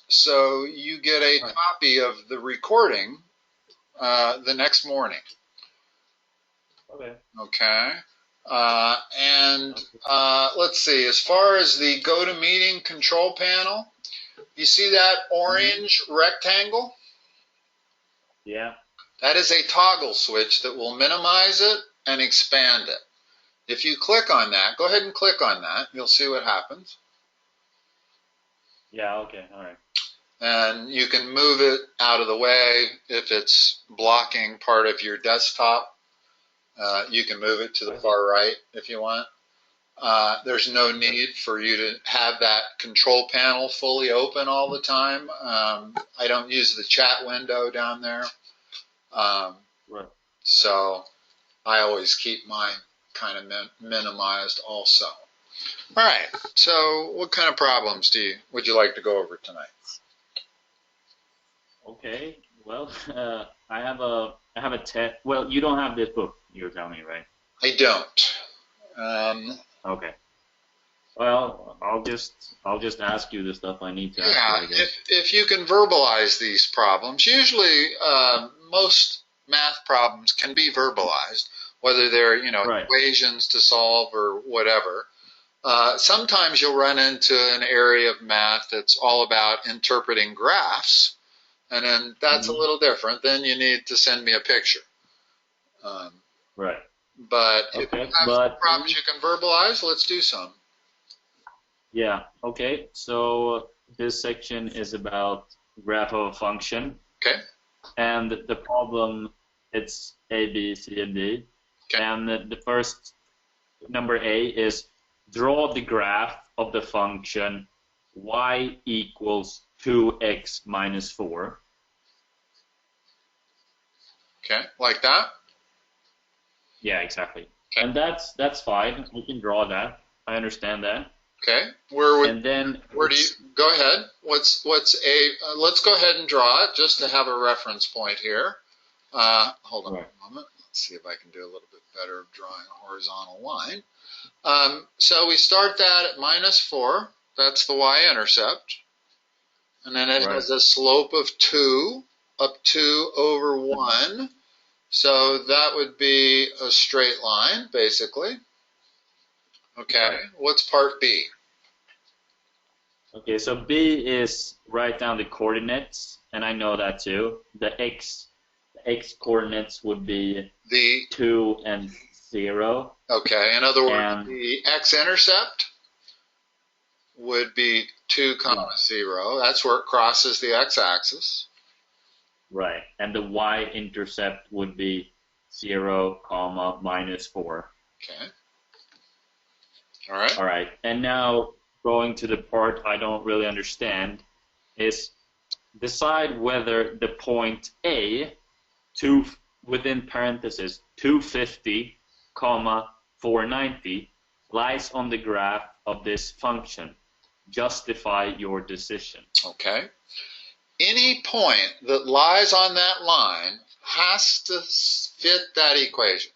so you get a copy of the recording the next morning. Okay. Okay. Let's see, as far as the Gotomeeting control panel, you see that orange rectangle? Yeah. That is a toggle switch that will minimize it and expand it. If you click on that, go ahead and click on that. You'll see what happens. Yeah, okay, all right. And you can move it out of the way if it's blocking part of your desktop. You can move it to the far right if you want. There's no need for you to have that control panel fully open all the time. I don't use the chat window down there. Right. So I always keep mine kind of minimized also. All right, so what kind of problems would you like to go over tonight? Okay, well, I have a test. Well, you don't have this book, you're telling me, right? I don't. Okay. Well, I'll just ask you the stuff I need to ask you, I guess. If you can verbalize these problems, usually most math problems can be verbalized, whether they're equations to solve or whatever. Sometimes you'll run into an area of math that's all about interpreting graphs, and then that's a little different. Then you need to send me a picture. Right. But if you have some problems you can verbalize, let's do some. Yeah, okay. So this section is about graph of a function. Okay. And the problem, it's A, B, C, and D. Okay. And the first, number A, is draw the graph of the function y equals 2x minus 4. Okay, like that? Yeah, exactly. Okay. And that's fine. We can draw that. I understand that. Okay. Where do you go ahead? Let's go ahead and draw it just to have a reference point here. Hold on a moment. Let's see if I can do a little bit better of drawing a horizontal line. So we start that at minus 4. That's the y-intercept. And then it has a slope of 2 up 2 over 1. So that would be a straight line, basically. Okay, what's part B? Okay, so B is write down the coordinates, and I know that too. The x coordinates would be 2 and 0. Okay, in other words, the x-intercept would be 2, 0. That's where it crosses the x-axis. Right, and the y-intercept would be 0, minus 4. Okay. All right. All right, and now going to the part I don't really understand is decide whether the point A, within parentheses, 250, 490, lies on the graph of this function. Justify your decision. Okay. Any point that lies on that line has to fit that equation.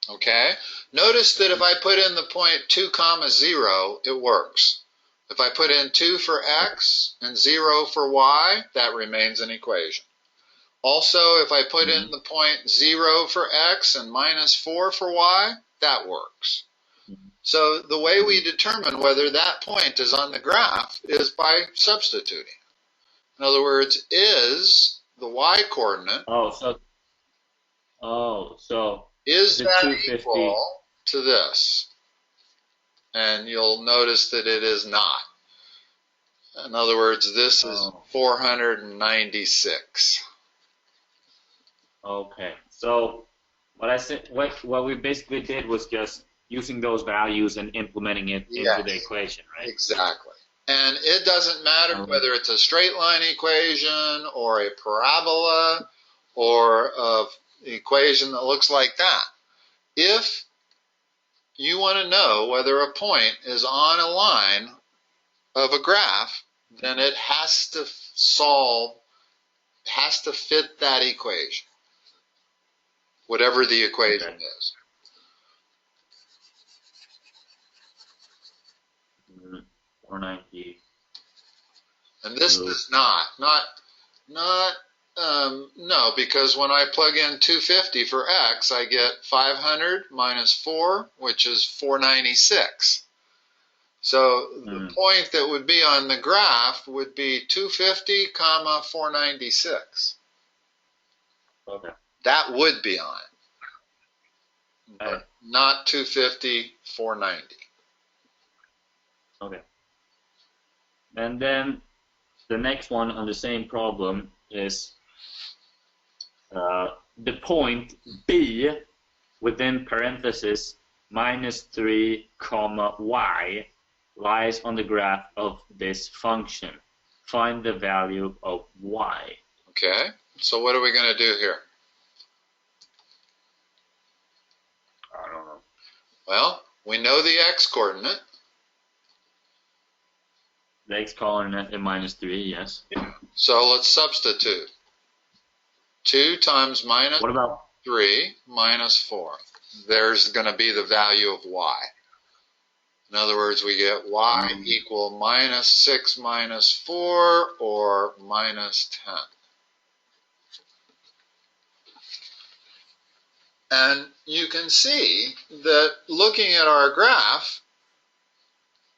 Okay? Notice that if I put in the point 2, 0, it works. If I put in 2 for x and 0 for y, that remains an equation. Also, if I put in the point 0 for x and minus 4 for y, that works. So the way we determine whether that point is on the graph is by substituting. In other words, is the y-coordinate is that equal to this? And you'll notice that it is not. In other words, this is 496. Okay, so what we basically did was just using those values and implementing it into the equation, right? Exactly. And it doesn't matter whether it's a straight line equation or a parabola or an equation that looks like that. If you want to know whether a point is on a line of a graph, then it has to fit that equation, whatever the equation is. 490. And this does not. No, because when I plug in 250 for x, I get 500 minus 4, which is 496. So the point that would be on the graph would be 250, comma 496. Okay. That would be on, but not 250, 490. Okay. And then the next one on the same problem is the point B within parentheses minus 3 comma y lies on the graph of this function. Find the value of y. Okay, so what are we going to do here? I don't know. Well, we know the x-coordinate. The x-coordinate is minus 3, yes. So let's substitute. 2 times minus what about 3 minus 4. There's going to be the value of y. In other words, we get y equal minus 6 minus 4 or minus 10. And you can see that looking at our graph,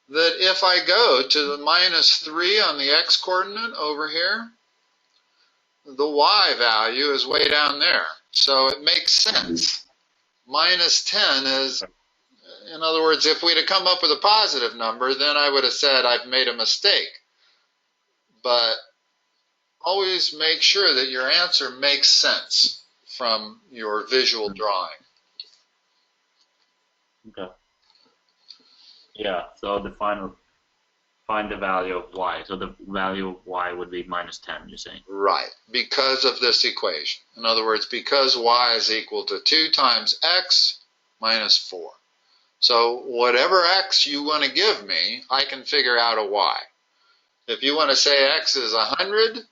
that if I go to the minus 3 on the x-coordinate over here, the y value is way down there. So it makes sense. Minus 10 is, in other words, if we'd have come up with a positive number, then I would have said I've made a mistake. But always make sure that your answer makes sense from your visual drawing. Okay. Yeah, so find the value of y. So the value of y would be minus 10, you're saying? Right, because of this equation. In other words, because y is equal to 2 times x minus 4. So whatever x you want to give me, I can figure out a y. If you want to say x is 100,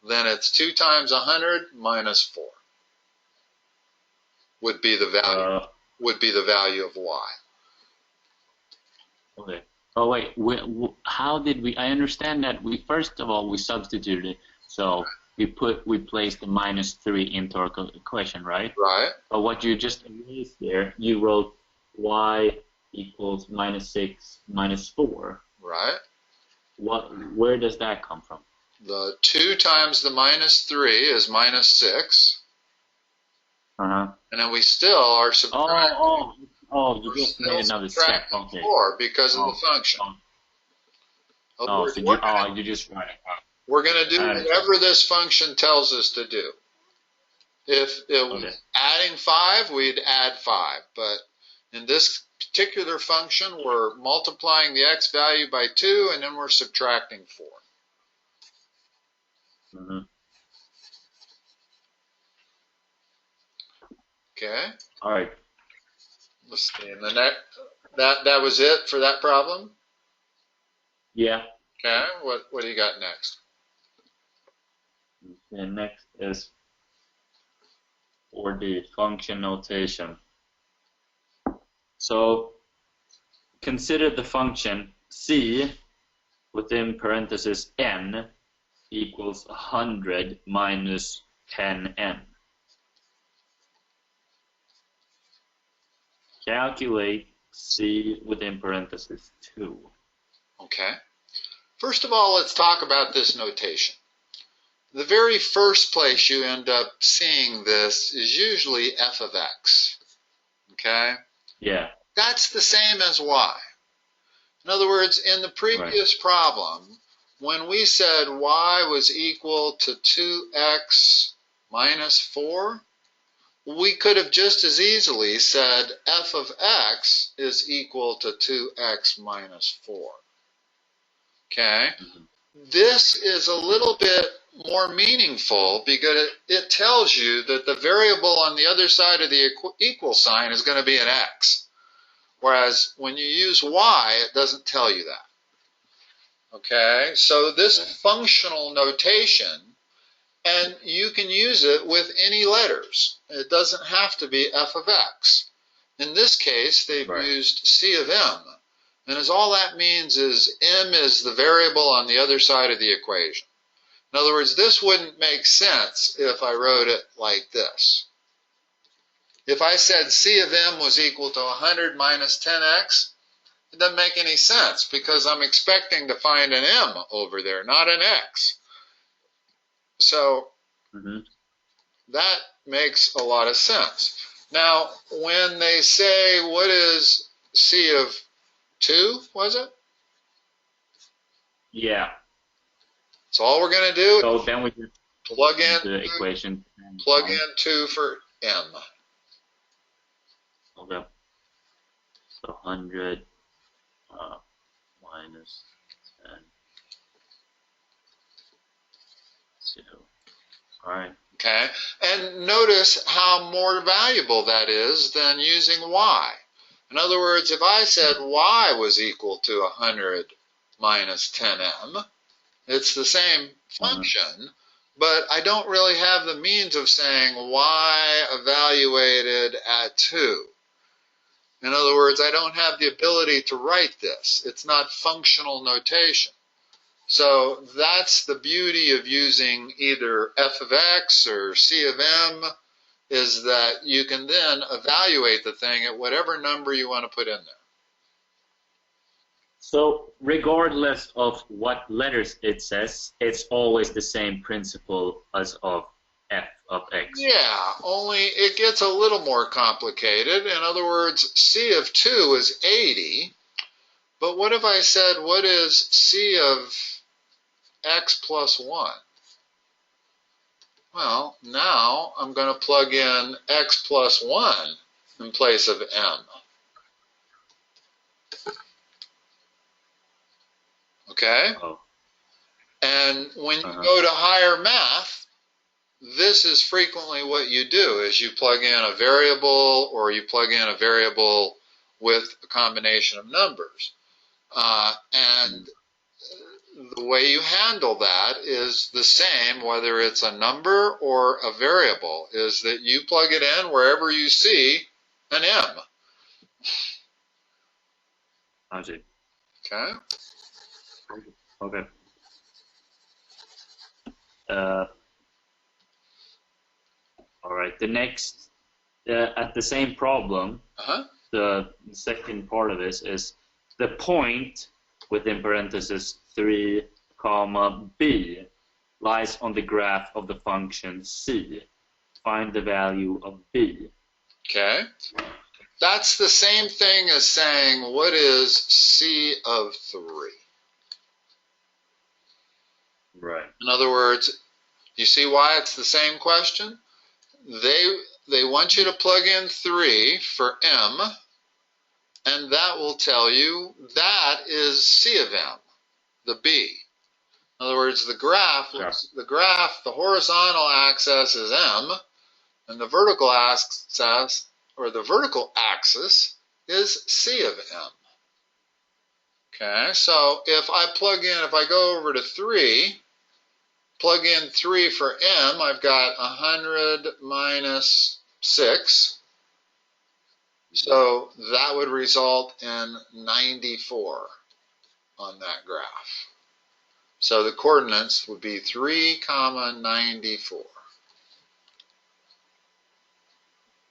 then it's 2 times 100 minus 4 would be the value of y. Okay. Oh wait, how did we? I understand that we first of all we substituted, so we placed the minus 3 into our equation, right? Right. But what you just erased there, you wrote y equals minus 6 minus 4. Right. Where does that come from? The 2 times the minus 3 is minus 6. Uh-huh. And then we still are subtracting. Oh, you just made another step. Okay. 4 because of the function. You just write it. We're going to do whatever this function tells us to do. If it was adding 5, we'd add 5. But in this particular function, we're multiplying the x value by 2, and then we're subtracting 4. Mm-hmm. Okay. All right. Let's see. And that was it for that problem? Yeah. Okay. What do you got next? And next is for the function notation. So consider the function c within parentheses n equals 100 minus 10n. Calculate c within parentheses 2. Okay. First of all, let's talk about this notation. The very first place you end up seeing this is usually f of x. Okay? Yeah. That's the same as y. In other words, in the previous problem, when we said y was equal to 2x minus 4, we could have just as easily said f of x is equal to 2x minus 4. Okay? Mm-hmm. This is a little bit more meaningful because it tells you that the variable on the other side of the equal sign is going to be an x. Whereas when you use y, it doesn't tell you that. Okay? So this functional notation, and you can use it with any letters. It doesn't have to be f of x. In this case, they've used c of m. And as all that means is m is the variable on the other side of the equation. In other words, this wouldn't make sense if I wrote it like this. If I said c of m was equal to 100 minus 10x, it doesn't make any sense because I'm expecting to find an m over there, not an x. So that makes a lot of sense. Now, when they say, what is c of 2, was it? Yeah. So all we're going to do so then we just plug in the equation. Plug in 2 for m. Okay. So 100 minus 10. 2. All right. Okay. And notice how more valuable that is than using y. In other words, if I said y was equal to 100 minus 10m, it's the same function, but I don't really have the means of saying y evaluated at 2. In other words, I don't have the ability to write this. It's not functional notation. So that's the beauty of using either f of x or c of m, is that you can then evaluate the thing at whatever number you want to put in there. So regardless of what letters it says, it's always the same principle as of f of x. Yeah, only it gets a little more complicated. In other words, c of 2 is 80, but what if I said, what is c of x plus 1? Well, now I'm going to plug in x plus 1 in place of m. Okay? Oh. And when you go to higher math, this is frequently what you do, is you plug in a variable, or you plug in a variable with a combination of numbers. And the way you handle that is the same, whether it's a number or a variable, is that you plug it in wherever you see an m. I see. Okay? Okay. All right. The next, at the same problem, the second part of this is the point within parentheses 3, comma b lies on the graph of the function c. Find the value of b. Okay. That's the same thing as saying, what is c of 3? Right. In other words, you see why it's the same question? They want you to plug in 3 for m, and that will tell you that is c of m, the b. In other words, the graph, the horizontal axis is m, and the vertical axis, or the vertical axis, is c of m. Okay, so if I go over to 3, plug in 3 for m, I've got 100 minus 6. So that would result in 94 on that graph. So the coordinates would be 3, 94.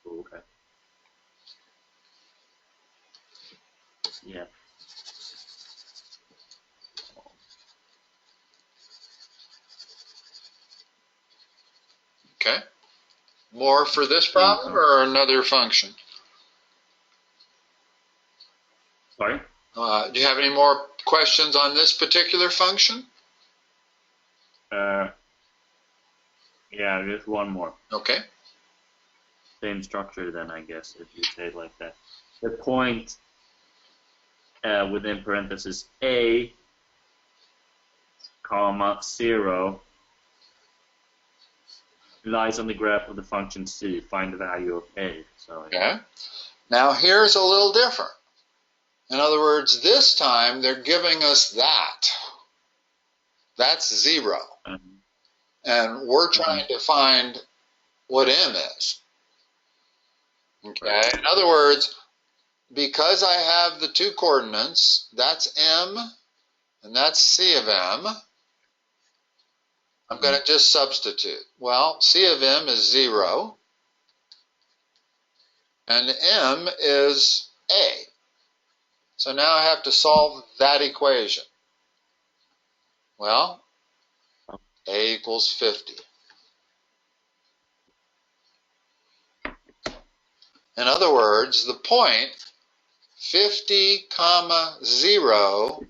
Okay. Yeah. Okay. More for this problem or another function? Sorry? Do you have any more questions on this particular function? Yeah, just one more. Okay. Same structure then, I guess, if you say it like that. The point within parentheses a, comma, 0 lies on the graph of the function c. Find the value of a. So, okay. Now here's a little different. In other words, this time they're giving us that. That's 0. And we're trying to find what m is. Okay. In other words, because I have the two coordinates, that's M and that's C of M, I'm going to just substitute. Well, C of M is 0, and M is A. So now I have to solve that equation. Well, A equals 50. In other words, the point 50, 0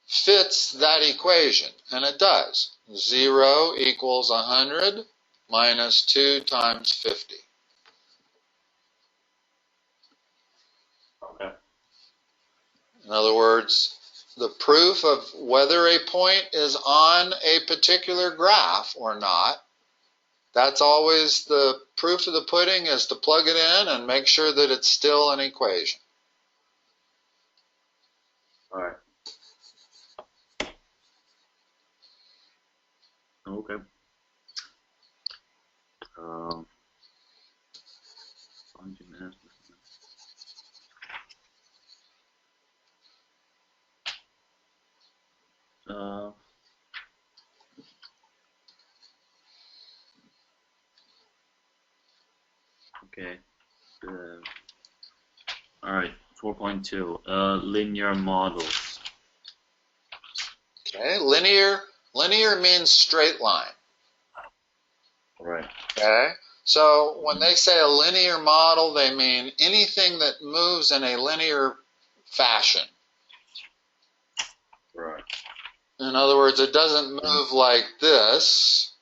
fits that equation, and it does. 0 equals 100 minus 2 times 50. Okay. In other words, the proof of whether a point is on a particular graph or not, that's always the proof of the pudding, is to plug it in and make sure that it's still an equation. All right. Okay. Okay. All right. 4.2. Linear models. Okay. Linear means straight line. Right. Okay. So when they say a linear model, they mean anything that moves in a linear fashion. Right. In other words, it doesn't move like this.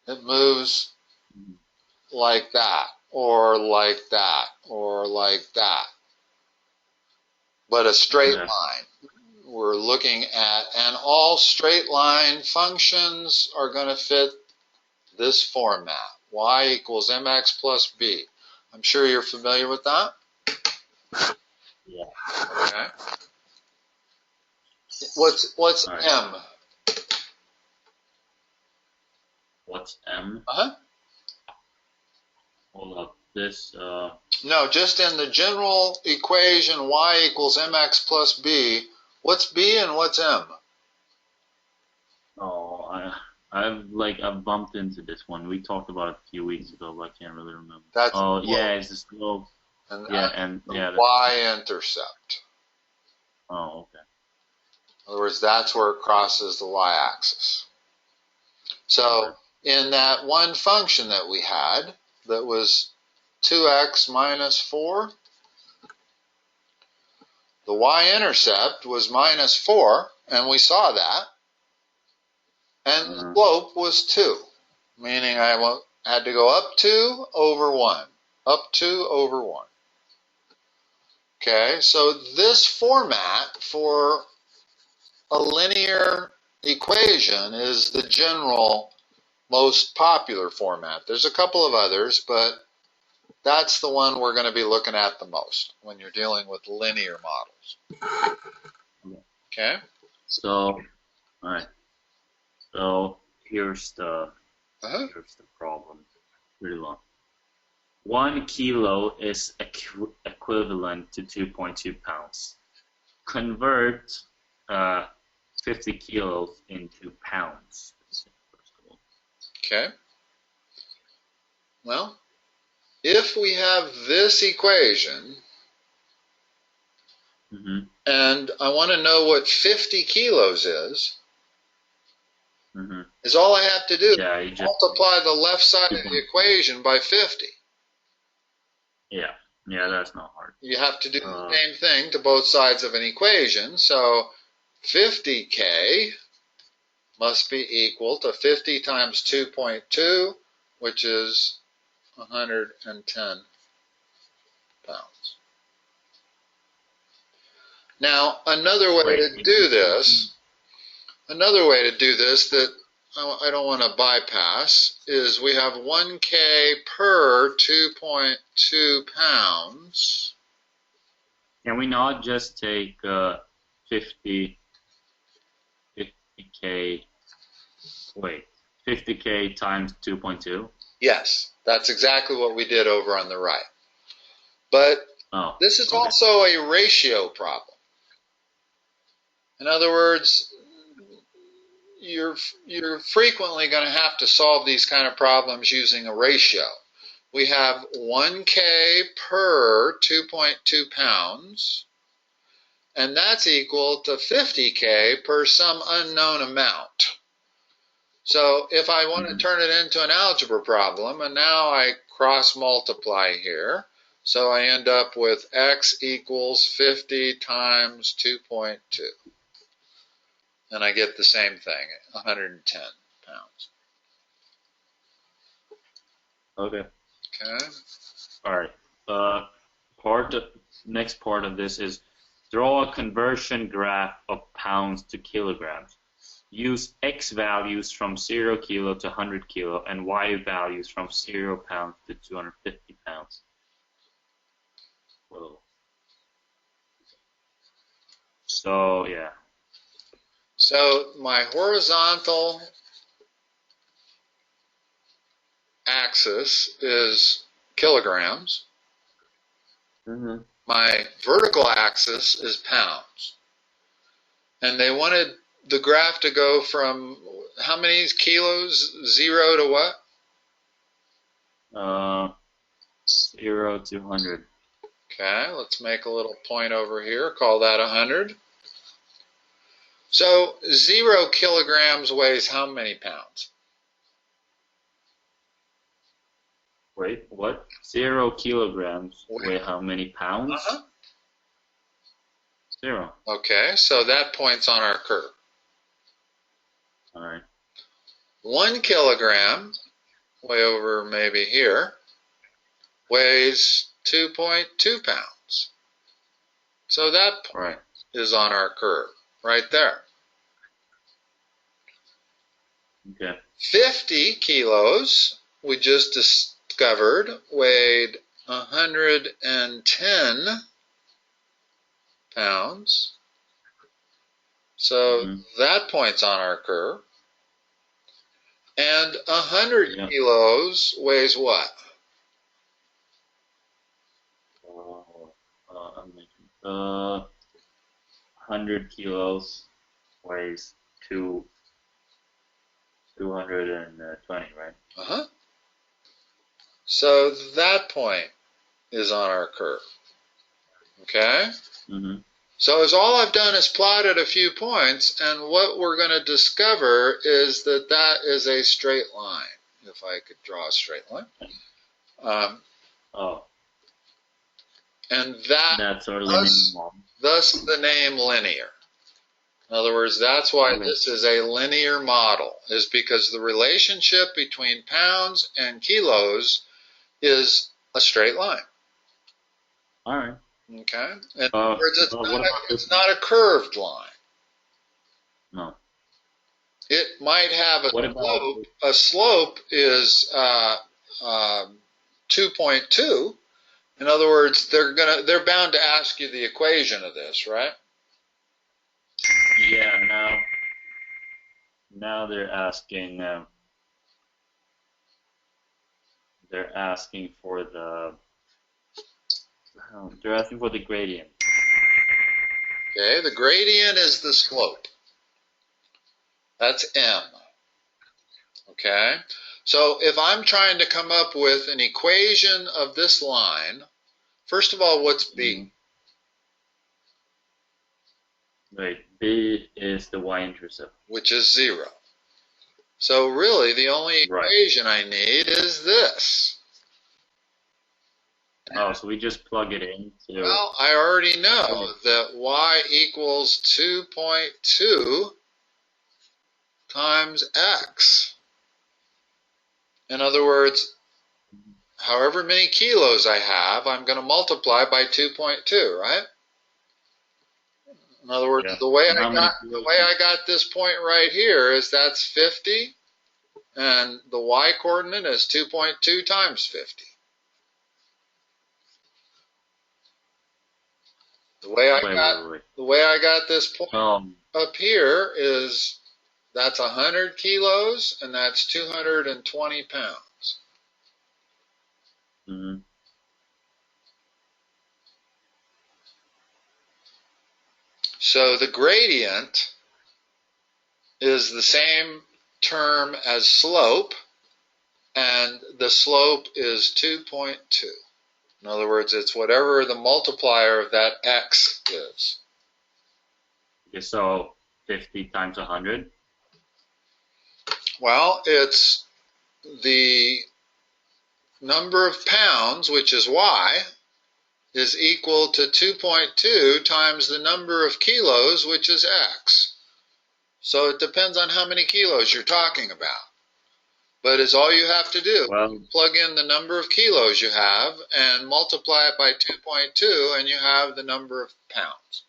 It moves like that, or like that, or like that. But a straight line we're looking at, and all straight line functions are going to fit this format. Y equals mx plus b. I'm sure you're familiar with that. Yeah. Okay. What's right. M? What's M? Hold up. This. No, just in the general equation y equals mx plus b. What's b and what's m? Oh, I've bumped into this one. We talked about it a few weeks ago, but I can't really remember. That's yeah, it's the slope. And the y-intercept. Oh, okay. In other words, that's where it crosses the y-axis. So in that one function that we had, that was 2x minus 4, the y-intercept was minus 4, and we saw that, and the slope was 2, meaning I had to go up 2 over 1, up 2 over 1. Okay, so this format for a linear equation is the general most popular format. There's a couple of others, but that's the one we're going to be looking at the most when you're dealing with linear models. Okay? So, all right. So here's the problem. Pretty long. 1 kilo is equivalent to 2.2 pounds. Convert 50 kilos into pounds. Okay. Well, if we have this equation, and I want to know what 50 kilos is all I have to do is multiply the left side of the equation by 50. Yeah, that's not hard. You have to do the same thing to both sides of an equation. So 50K must be equal to 50 times 2.2, which is 110 pounds. Now, another way to do this that I don't want to bypass is we have 1K per 2.2 pounds. Can we not just take 50K, wait, 50K times 2.2? Yes, that's exactly what we did over on the right. But this is also a ratio problem. In other words, you're frequently going to have to solve these kind of problems using a ratio. We have 1K per 2.2 pounds, and that's equal to 50K per some unknown amount. So if I want to turn it into an algebra problem, and now I cross multiply here, so I end up with x equals 50 times 2.2. And I get the same thing, 110 pounds. Okay. Okay. All right. Next part of this is draw a conversion graph of pounds to kilograms. Use x values from 0 kilo to 100 kilo and y values from 0 pounds to 250 pounds. Whoa. So, yeah. So my horizontal axis is kilograms. Mm-hmm. My vertical axis is pounds. And they wanted the graph to go from how many kilos? 0 to what? 0 to 100. Okay, let's make a little point over here. Call that 100. So 0 kilograms weighs how many pounds? Wait, what? 0 kilograms weigh how many pounds? Uh-huh. 0. Okay, so that point's on our curve. All right. 1 kilogram, way over maybe here, weighs 2.2 pounds. So that point is on our curve, right there. Okay. 50 kilos, we just discovered, weighed 110 pounds. So that point's on our curve. And 100 kilos weighs what? 100 kilos weighs 220, right? Uh-huh. So that point is on our curve. Okay? Mm-hmm. So as all I've done is plotted a few points, and what we're going to discover is that that is a straight line. If I could draw a straight line. And that's our linear model. Thus the name linear. In other words, that's why this is a linear model, is because the relationship between pounds and kilos is a straight line. All right. Okay? In other words, it's not a curved line. No. It might have a slope. A slope is 2.2. In other words, they're bound to ask you the equation of this, right? Yeah. Now they're asking. They're asking for the. They're asking for the gradient. Okay, the gradient is the slope. That's m. Okay, so if I'm trying to come up with an equation of this line, first of all, what's b? Right, b is the y-intercept. Which is 0. So really, the only equation I need is this. Oh, so we just plug it in. Well, I already know that y equals 2.2 times x. In other words, however many kilos I have, I'm going to multiply by 2.2, right? In other words, the way I got this point right here is that's 50, and the y coordinate is 2.2 times 50. The way I got this point up here is that's 100 kilos, and that's 220 pounds. Mm-hmm. So the gradient is the same term as slope, and the slope is 2.2. In other words, it's whatever the multiplier of that x is. Okay, so 50 times 100? Well, it's the number of pounds, which is y, is equal to 2.2 times the number of kilos, which is x. So it depends on how many kilos you're talking about. But it's all you have to do. Well, plug in the number of kilos you have and multiply it by 2.2 and you have the number of pounds.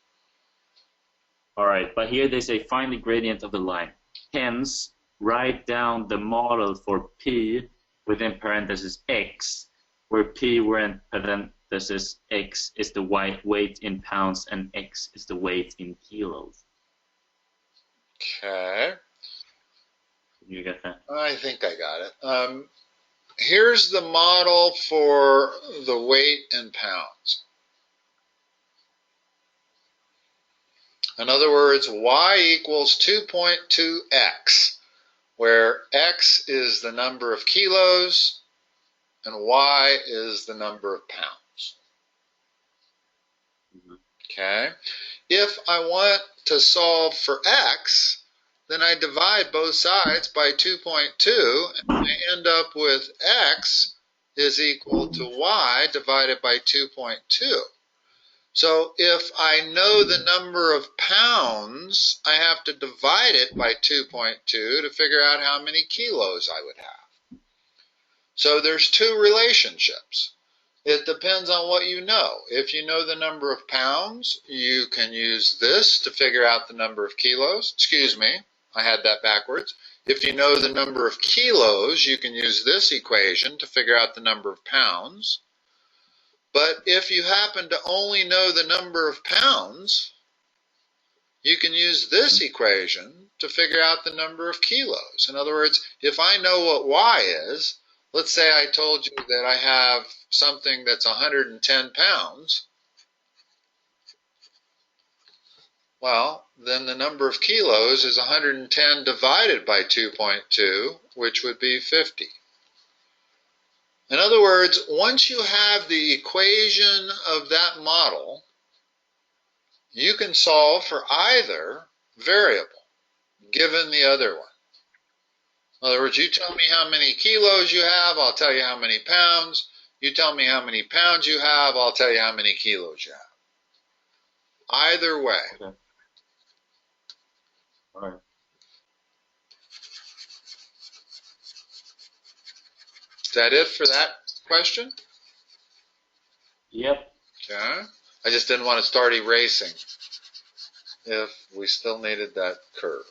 All right, but here they say find the gradient of the line. Hence, write down the model for P within parentheses x, where P within parentheses x is the weight in pounds and x is the weight in kilos. Okay. You get that? I think I got it. Here's the model for the weight in pounds. In other words, y equals 2.2x, where x is the number of kilos and y is the number of pounds. Okay? If I want to solve for x, then I divide both sides by 2.2, and I end up with x is equal to y divided by 2.2. So if I know the number of pounds, I have to divide it by 2.2 to figure out how many kilos I would have. So there's two relationships. It depends on what you know. If you know the number of pounds, you can use this to figure out the number of kilos. Excuse me, I had that backwards. If you know the number of kilos, you can use this equation to figure out the number of pounds. But if you happen to only know the number of pounds, you can use this equation to figure out the number of kilos. In other words, if I know what y is, let's say I told you that I have something that's 110 pounds, well, then the number of kilos is 110 divided by 2.2, which would be 50. In other words, once you have the equation of that model, you can solve for either variable, given the other one. In other words, you tell me how many kilos you have, I'll tell you how many pounds. You tell me how many pounds you have, I'll tell you how many kilos you have. Either way. Okay. All right. Is that it for that question? Yep. Okay. I just didn't want to start erasing if we still needed that curve.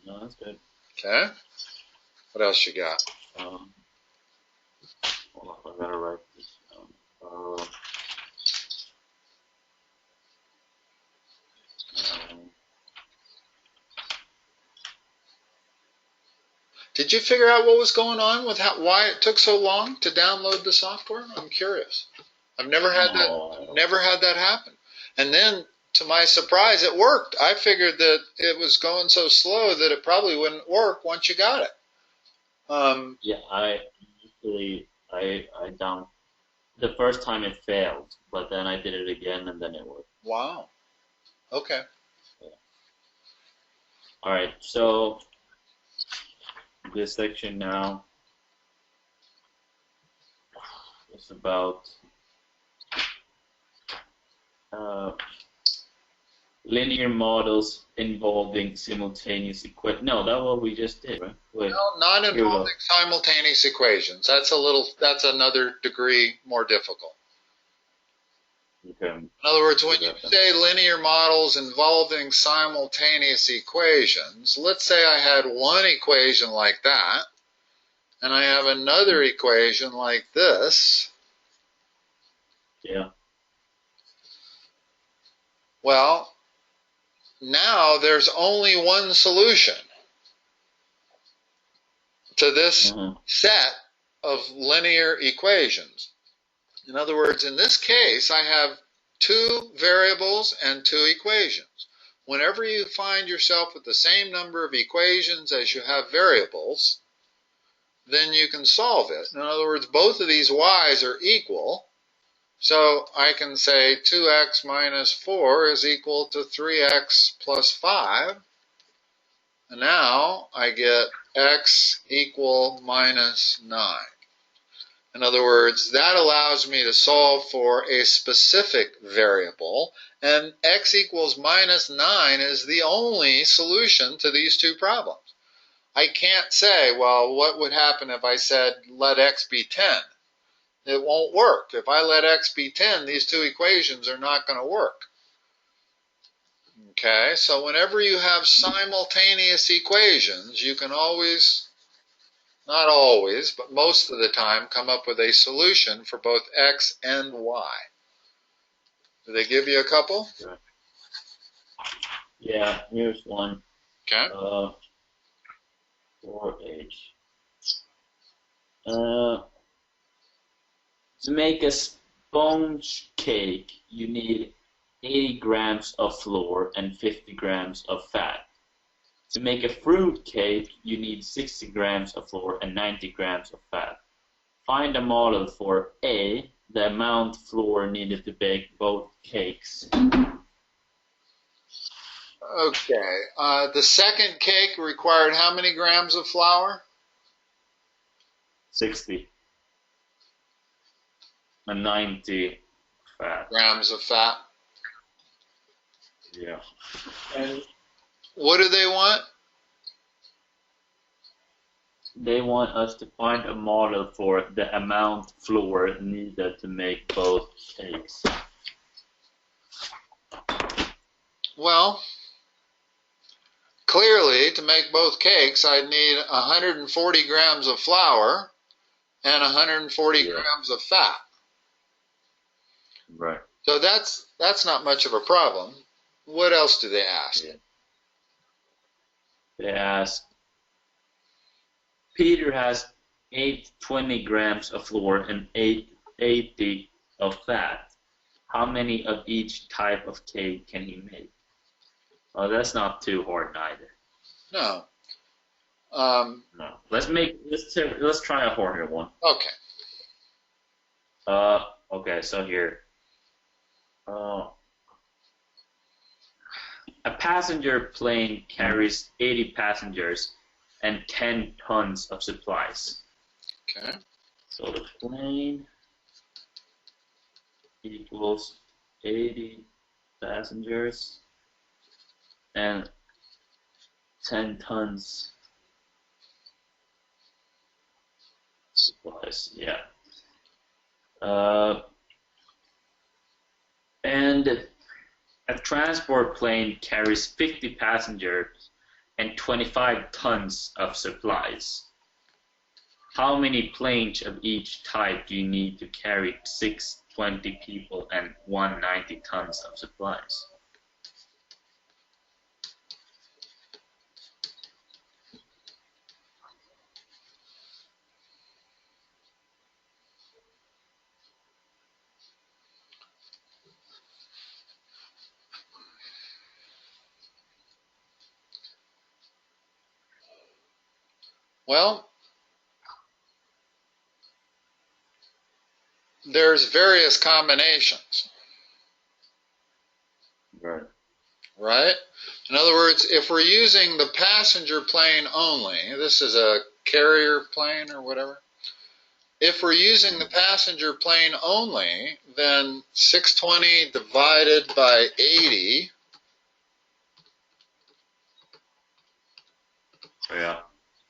No, that's good. Okay. What else you got? Hold on, I gotta write this down. Did you figure out what was going on with why it took so long to download the software? I'm curious. I've never had that happen. And then, to my surprise, it worked. I figured that it was going so slow that it probably wouldn't work once you got it. Yeah, I down. The first time it failed, but then I did it again and then it worked. Wow. Okay. Yeah. All right, so this section now is about linear models involving simultaneous equations. No, that's what we just did, right? Wait, no, not involving simultaneous equations. That's another degree more difficult. Okay. In other words, when you say linear models involving simultaneous equations, let's say I had one equation like that, and I have another equation like this. Yeah. Well, now there's only one solution to this set of linear equations. In other words, in this case, I have two variables and two equations. Whenever you find yourself with the same number of equations as you have variables, then you can solve it. In other words, both of these y's are equal. So I can say 2x minus 4 is equal to 3x plus 5. And now I get x equal minus 9. In other words, that allows me to solve for a specific variable, and x equals minus 9 is the only solution to these two problems. I can't say, well, what would happen if I said let x be 10? It won't work. If I let x be 10, these two equations are not going to work. Okay, so whenever you have simultaneous equations, you can always, not always, but most of the time, come up with a solution for both x and y. Do they give you a couple? Yeah, here's one. Okay. 4h. To make a sponge cake, you need 80 grams of flour and 50 grams of fat. To make a fruit cake, you need 60 grams of flour and 90 grams of fat. Find a model for A, the amount of flour needed to bake both cakes. Okay. The second cake required how many grams of flour? 60. And 90 fat. Grams of fat. Yeah. And what do they want? They want us to find a model for the amount of flour needed to make both cakes. Well, clearly, to make both cakes, I'd need 140 grams of flour and 140 grams of fat. Right. So that's not much of a problem. What else do they ask? Yeah. They ask, Peter has 820 grams of flour and 880 of fat. How many of each type of cake can he make? Well, that's not too hard either. No. No. Let's try a harder one. Okay. Okay, so here. A passenger plane carries 80 passengers and 10 tons of supplies. Okay. So the plane equals 80 passengers and 10 tons supplies. Yeah. And a transport plane carries 50 passengers and 25 tons of supplies. How many planes of each type do you need to carry 620 people and 190 tons of supplies? Well, there's various combinations. Right. Right? In other words, if we're using the passenger plane only, this is a carrier plane or whatever. If we're using the passenger plane only, then 620 divided by 80. Yeah.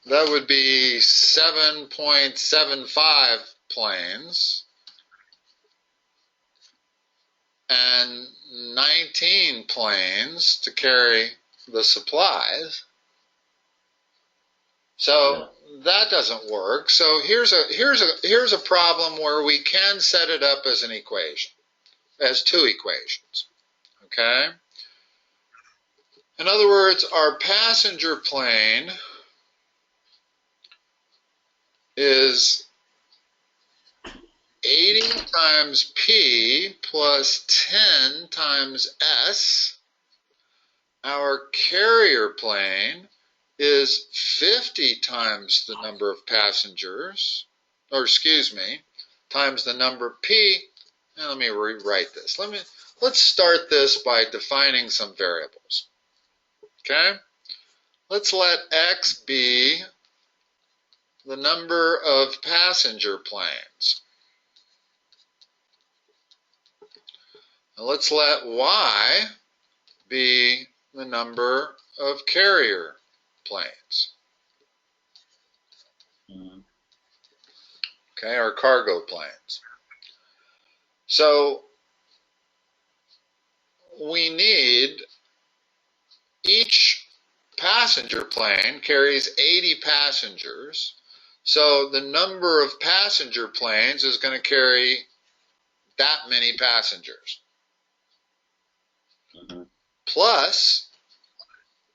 That would be 7.75 planes and 19 planes to carry the supplies. So that doesn't work. So here's a problem where we can set it up as an equation, as two equations. Okay? In other words, our passenger plane is 80 times P plus 10 times S. Our carrier plane is 50 times the number of passengers, or excuse me, times the number P. And let me rewrite this. Let's start this by defining some variables. Okay? Let's let X be the number of passenger planes. And let's let Y be the number of carrier planes. Okay, our cargo planes. So we need, each passenger plane carries 80 passengers. So the number of passenger planes is going to carry that many passengers. Plus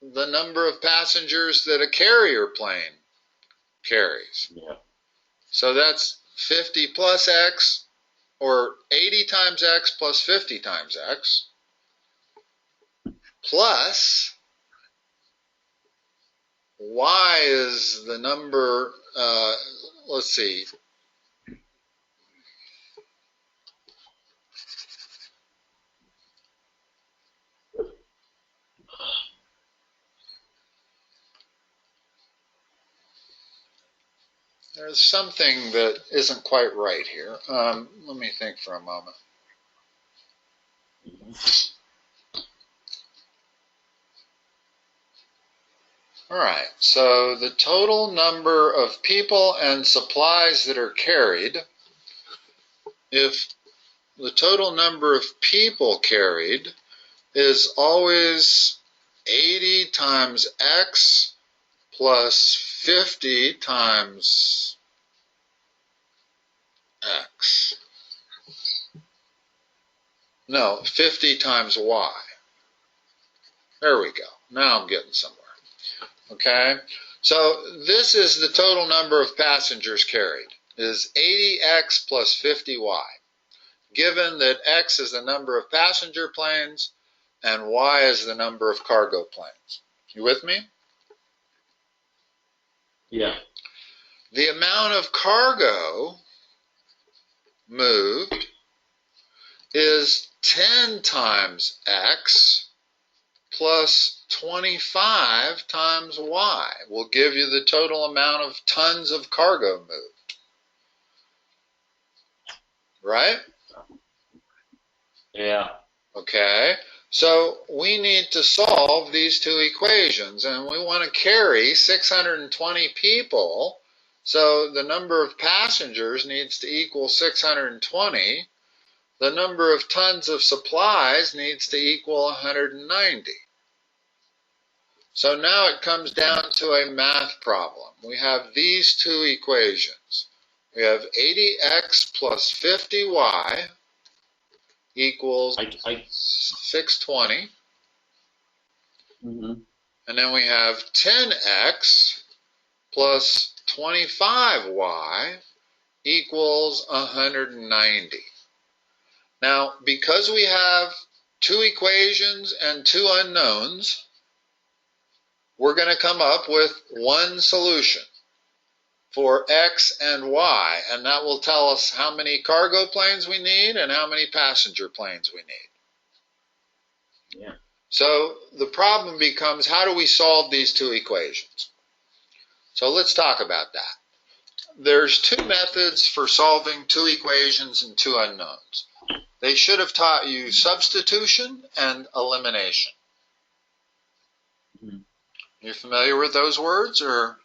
the number of passengers that a carrier plane carries. Yeah. So that's 50 plus X, or 80 times X plus 50 times X, plus Y is the number, let's see, there's something that isn't quite right here. Let me think for a moment. All right, so the total number of people and supplies that are carried, if the total number of people carried is always 80 times X plus 50 times X. No, 50 times Y. There we go. Now I'm getting somewhere. Okay, so this is the total number of passengers carried, is 80X plus 50Y, given that X is the number of passenger planes and Y is the number of cargo planes. You with me? Yeah. The amount of cargo moved is 10 times X plus 25 times Y will give you the total amount of tons of cargo moved. Right? Yeah. Okay. So we need to solve these two equations, and we want to carry 620 people. So the number of passengers needs to equal 620. The number of tons of supplies needs to equal 190. So now it comes down to a math problem. We have these two equations. We have 80x plus 50y equals 620. Mm-hmm. And then we have 10x plus 25y equals 190. Now, because we have two equations and two unknowns, we're going to come up with one solution for x and y, and that will tell us how many cargo planes we need and how many passenger planes we need. Yeah. So the problem becomes, how do we solve these two equations? So let's talk about that. There's two methods for solving two equations and two unknowns. They should have taught you substitution and elimination. You familiar with those words, or?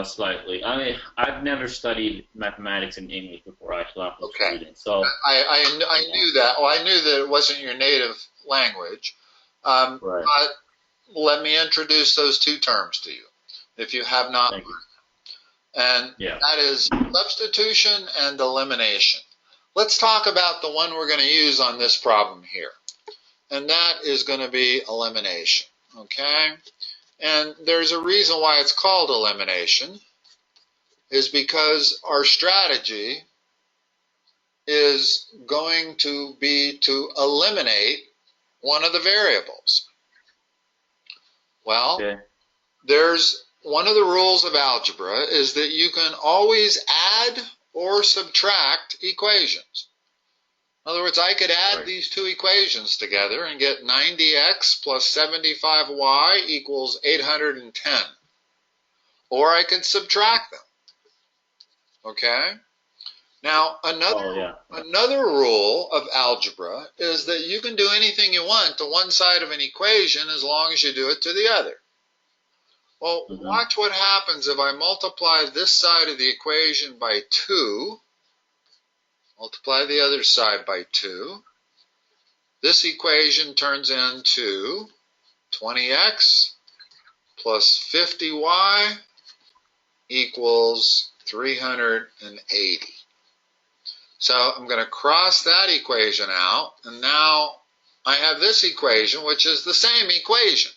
Slightly. I mean, I've never studied mathematics and English before I left the student, so I knew that. Well, I knew that it wasn't your native language. Right. But let me introduce those two terms to you, if you have not learned them. And that is substitution and elimination. Let's talk about the one we're going to use on this problem here. And that is going to be elimination. Okay? And there's a reason why it's called elimination. is because our strategy is going to be to eliminate one of the variables. Well, Okay. there's one of the rules of algebra is that you can always add or subtract equations. In other words, I could add these two equations together and get 90x plus 75y equals 810. Or I could subtract them. Okay? Now, another rule of algebra is that you can do anything you want to one side of an equation as long as you do it to the other. Well, watch what happens if I multiply this side of the equation by 2, multiply the other side by 2. This equation turns into 20x plus 50y equals 380. So I'm going to cross that equation out, and now I have this equation, which is the same equation.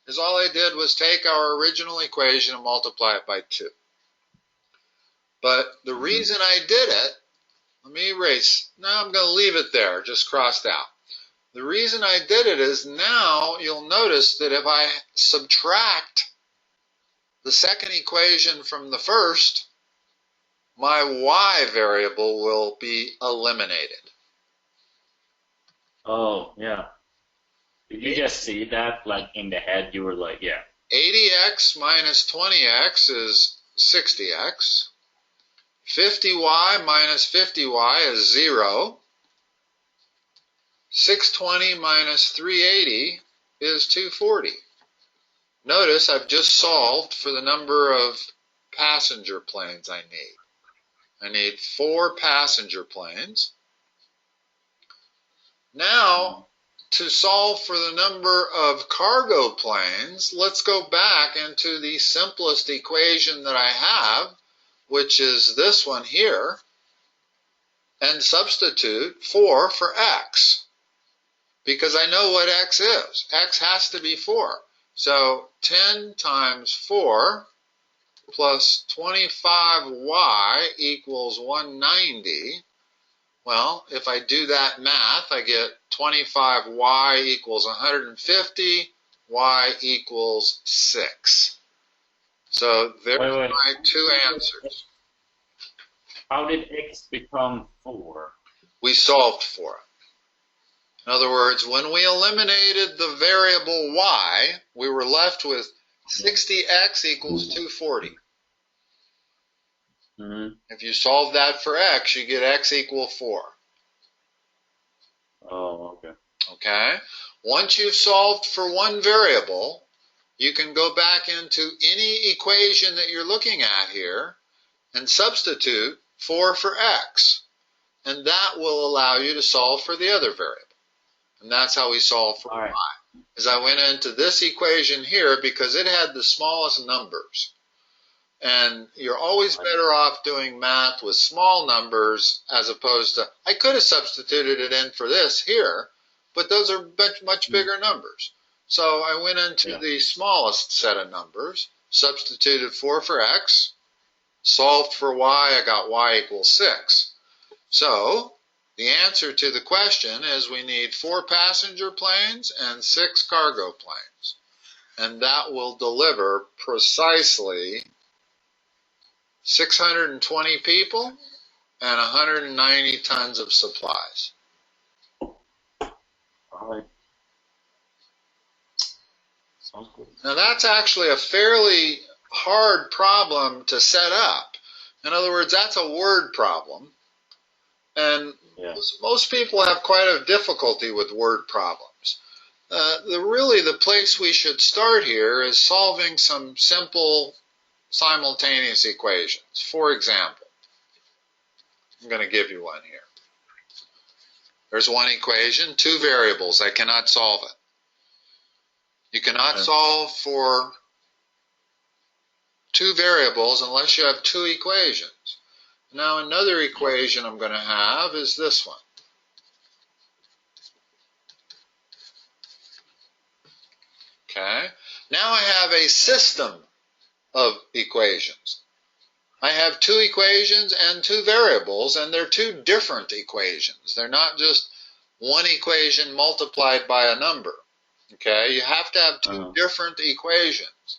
Because all I did was take our original equation and multiply it by 2. But the reason I did it, let me erase. Now I'm going to leave it there, just crossed out. The reason I did it is now you'll notice that if I subtract the second equation from the first, my y variable will be eliminated. Oh, yeah. Did you just see that, like, in the head? You were like, yeah. 80x minus 20x is 60x. 50y minus 50y is 0. 620 minus 380 is 240. Notice I've just solved for the number of passenger planes I need. I need 4 passenger planes. Now, to solve for the number of cargo planes, let's go back into the simplest equation that I have, which is this one here, and substitute 4 for x. Because I know what x is. X has to be 4. So 10 times 4 plus 25y equals 190. Well, if I do that math, I get 25y equals 150, y equals 6. So there's my 2 answers. How did x become 4? We solved for it. In other words, when we eliminated the variable y, we were left with 60x equals 240. If you solve that for x, you get x equal 4. Oh, okay. Okay? Once you've solved for one variable, you can go back into any equation that you're looking at here and substitute 4 for x. And that will allow you to solve for the other variable. And that's how we solve for y. As I went into this equation here because it had the smallest numbers. And you're always better off doing math with small numbers as opposed to, I could have substituted it in for this here, but those are much bigger numbers. So I went into the smallest set of numbers, substituted 4 for x, solved for y, I got y equals 6. So the answer to the question is we need 4 passenger planes and 6 cargo planes. And that will deliver precisely 620 people and 190 tons of supplies. All right. Sounds good. Now that's actually a fairly hard problem to set up. In other words, that's a word problem. And most people have quite a difficulty with word problems. Really the place we should start here is solving some simple simultaneous equations. For example, I'm going to give you one here. There's one equation, 2 variables. I cannot solve it. You cannot solve for 2 variables unless you have 2 equations. Now another equation I'm going to have is this one. Okay. Now I have a system of equations. I have two equations and two variables, and they're two different equations. They're not just one equation multiplied by a number. Okay, you have to have two different equations.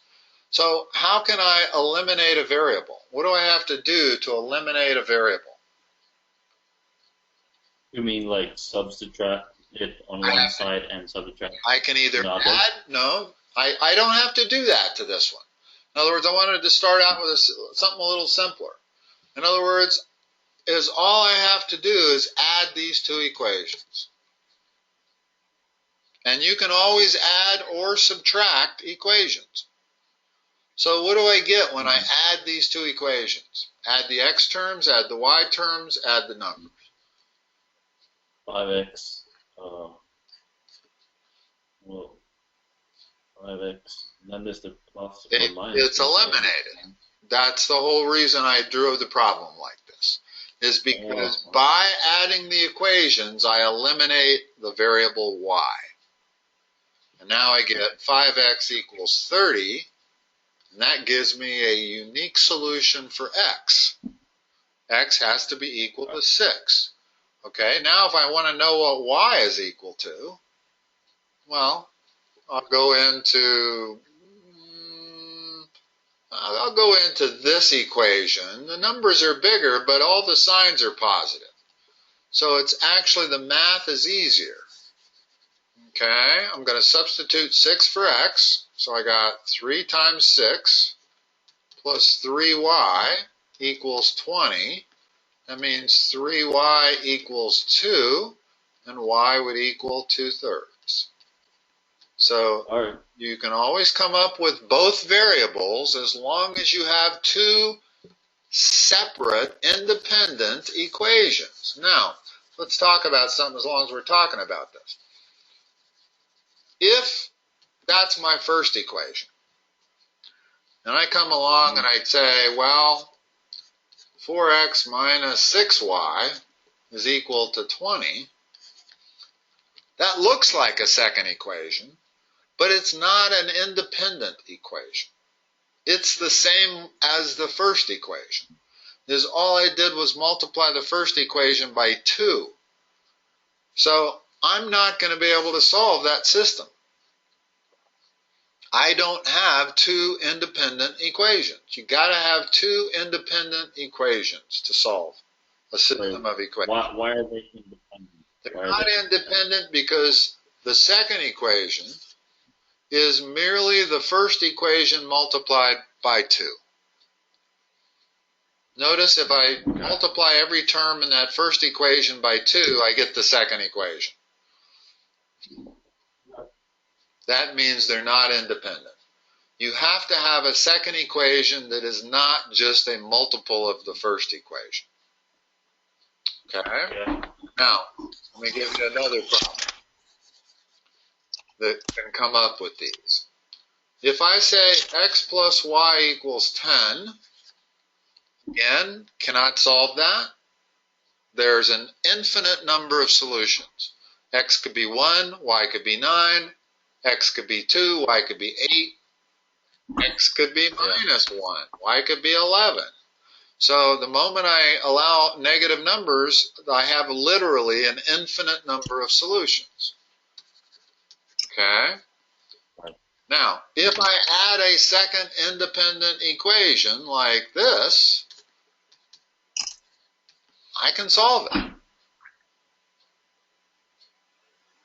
So how can I eliminate a variable? What do I have to do to eliminate a variable? You mean like subtract it on one side and subtract? I can either add, no, I don't have to do that to this one. In other words, I wanted to start out with something a little simpler. In other words, all I have to do is add these two equations. And you can always add or subtract equations. So what do I get when I add these two equations? Add the x terms, add the y terms, add the numbers. 5x, 5x, then there's the plus or minus. It's eliminated. That's the whole reason I drew the problem like this, is because by adding the equations, I eliminate the variable y. And now I get 5x equals 30, and that gives me a unique solution for x. X has to be equal to 6. Okay, now if I want to know what y is equal to, well, I'll go into this equation. The numbers are bigger, but all the signs are positive. So it's actually, the math is easier. Okay, I'm going to substitute 6 for x. So I got 3 times 6 plus 3y equals 20. That means 3y equals 2, and y would equal 2/3. So you can always come up with both variables as long as you have two separate, independent equations. Now, let's talk about something as long as we're talking about this. If that's my first equation, and I come along and I say, well, 4x minus 6y is equal to 20, that looks like a second equation, but it's not an independent equation. It's the same as the first equation. All I did was multiply the first equation by 2. So I'm not going to be able to solve that system. I don't have two independent equations. You got to have two independent equations to solve a system of equations. Why are they independent? They're not independent because the second equation is merely the first equation multiplied by 2. Notice if I multiply every term in that first equation by 2, I get the second equation. That means they're not independent. You have to have a second equation that is not just a multiple of the first equation. Okay? Now, let me give you another problem that can come up with these. If I say x plus y equals 10, again, cannot solve that. There's an infinite number of solutions. X could be 1, y could be 9, x could be 2, y could be 8, x could be minus 1, y could be 11. So the moment I allow negative numbers, I have literally an infinite number of solutions. Okay? Now, if I add a second independent equation like this, I can solve it.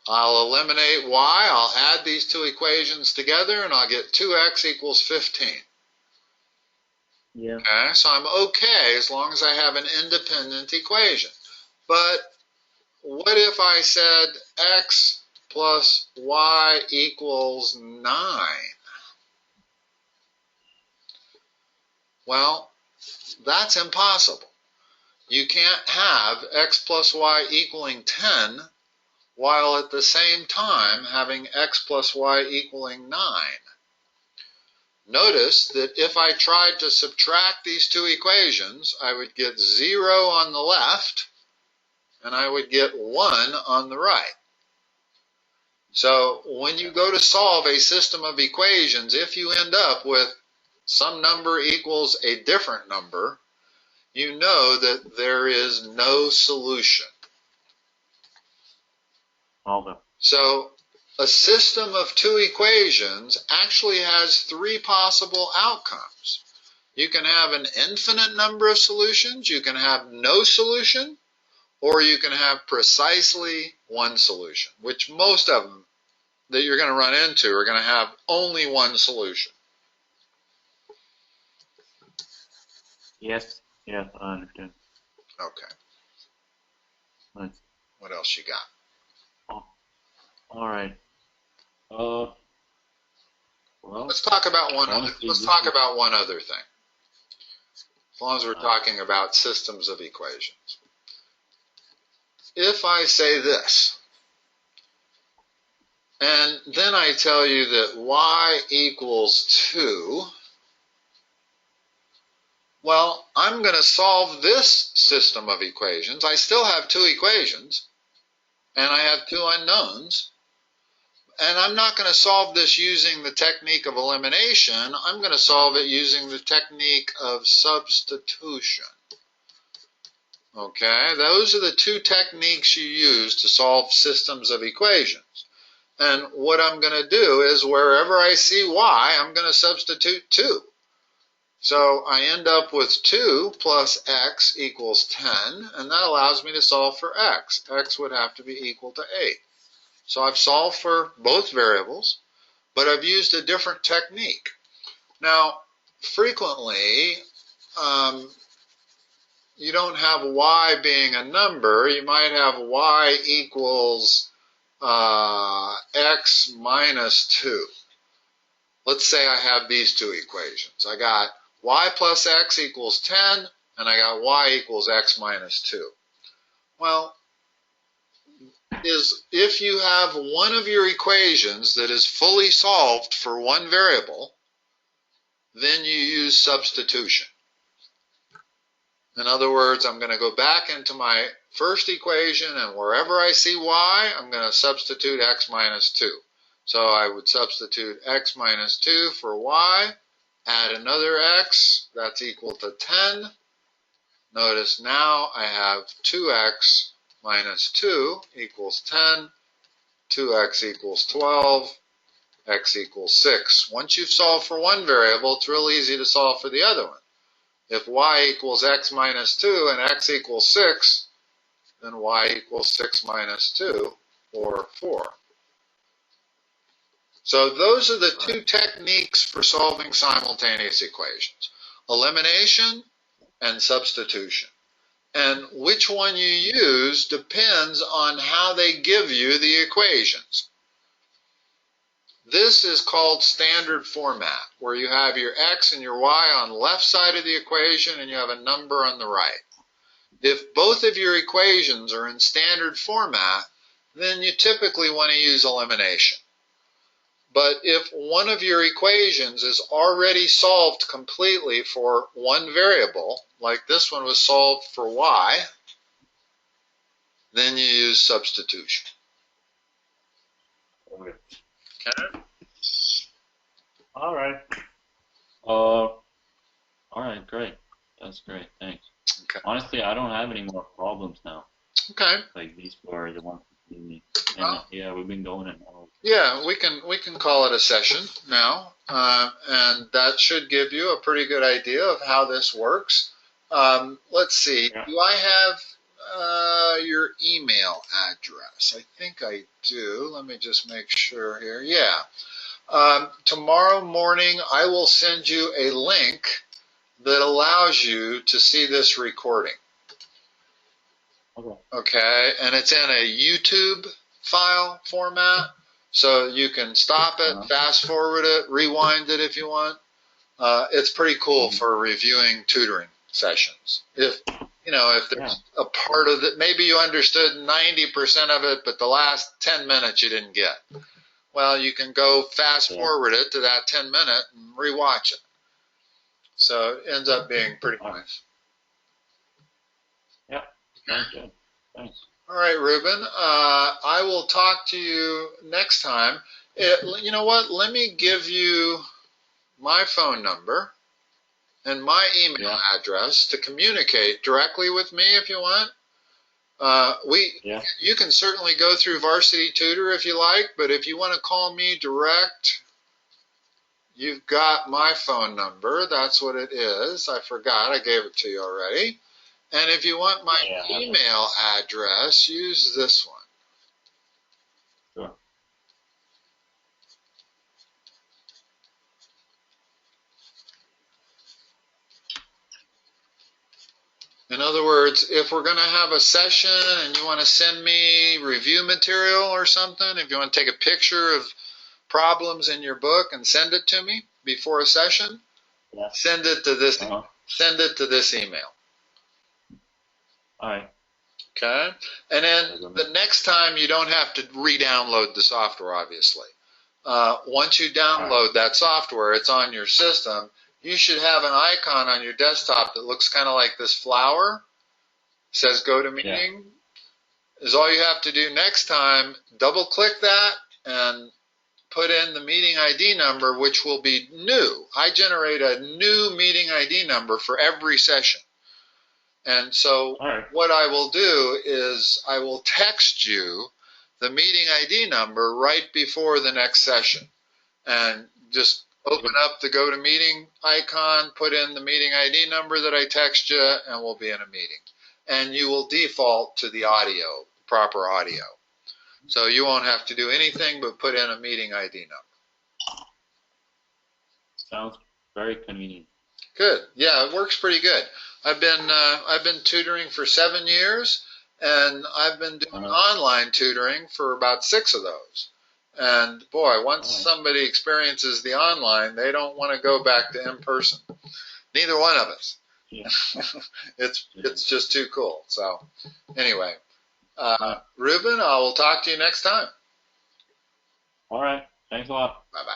I'll eliminate y, I'll add these two equations together, and I'll get 2x equals 15. Yeah. Okay, so I'm okay as long as I have an independent equation. But what if I said x plus y equals 9? Well, that's impossible. You can't have x plus y equaling 10 while at the same time having x plus y equaling 9. Notice that if I tried to subtract these two equations, I would get 0 on the left, and I would get 1 on the right. So when you go to solve a system of equations, if you end up with some number equals a different number, you know that there is no solution. So a system of two equations actually has three possible outcomes. You can have an infinite number of solutions, you can have no solution, or you can have precisely one solution, which most of them that you're going to run into are going to have only one solution. Yes, I understand. Okay. Nice. What else you got? All right. Well, let's talk about one other thing. As long as we're talking about systems of equations. If I say this, and then I tell you that y equals 2, well, I'm going to solve this system of equations. I still have two equations, and I have two unknowns. And I'm not going to solve this using the technique of elimination. I'm going to solve it using the technique of substitution. Okay, those are the two techniques you use to solve systems of equations. And what I'm going to do is wherever I see y, I'm going to substitute 2. So I end up with 2 plus x equals 10, and that allows me to solve for x. X would have to be equal to 8. So I've solved for both variables, but I've used a different technique. Now, frequently, you don't have y being a number. You might have y equals x minus 2. Let's say I have these two equations. I got y plus x equals 10, and I got y equals x minus 2. Well, if you have one of your equations that is fully solved for one variable, then you use substitution. In other words, I'm going to go back into my first equation, and wherever I see y, I'm going to substitute x minus 2. So I would substitute x minus 2 for y, add another x, that's equal to 10. Notice now I have 2x minus 2 equals 10, 2x equals 12, x equals 6. Once you've solved for one variable, it's real easy to solve for the other one. If y equals x minus 2 and x equals 6, then y equals 6 minus 2, or 4. So those are the two techniques for solving simultaneous equations: elimination and substitution. And which one you use depends on how they give you the equations. This is called standard format, where you have your x and your y on the left side of the equation and you have a number on the right. If both of your equations are in standard format, then you typically want to use elimination. But if one of your equations is already solved completely for one variable, like this one was solved for y, then you use substitution. Okay. Okay? All right. All right, great. That's great, thanks. Okay. Honestly, I don't have any more problems now. Okay. Like these were the ones that gave me. And yeah, we've been going and all. Yeah, we can call it a session now, and that should give you a pretty good idea of how this works. Let's see. Yeah. Do I have your email address? I think I do. Let me just make sure here. Yeah. Tomorrow morning, I will send you a link that allows you to see this recording. Okay. Okay, and it's in a YouTube file format, so you can stop it, fast forward it, rewind it if you want. It's pretty cool for reviewing tutoring sessions. If there's a part of it, maybe you understood 90% of it, but the last 10 minutes you didn't get. Well, you can go fast forward it to that 10 minute and rewatch it. So it ends up being pretty nice. Yeah, sounds good. Thanks. All right, Ruben. I will talk to you next time. You know what? Let me give you my phone number, and my email address to communicate directly with me if you want. You can certainly go through Varsity Tutor if you like, but if you want to call me direct, you've got my phone number. That's what it is. I forgot. I gave it to you already. And if you want my email address, use this one. Sure. In other words, if we're going to have a session and you want to send me review material or something, if you want to take a picture of problems in your book and send it to me before a session, send it to this. Send it to this email. All right. Okay. And then the next time you don't have to re-download the software, obviously. Once you download that software, it's on your system. You should have an icon on your desktop that looks kind of like this flower. It says Gotomeeting. Is all you have to do next time. Double click that and put in the meeting ID number, which will be new. I generate a new meeting ID number for every session. And so what I will do is I will text you the meeting ID number right before the next session. And just open up the Gotomeeting icon, put in the meeting ID number that I text you, and we'll be in a meeting. And you will default to the audio, proper audio. So you won't have to do anything but put in a meeting ID number. Sounds very convenient. Good. Yeah, it works pretty good. I've been tutoring for 7 years, and I've been doing online tutoring for about 6 of those. And boy, once somebody experiences the online, they don't want to go back to in-person. Neither one of us. Yeah. It's just too cool. So anyway, Ruben, I will talk to you next time. All right. Thanks a lot. Bye-bye.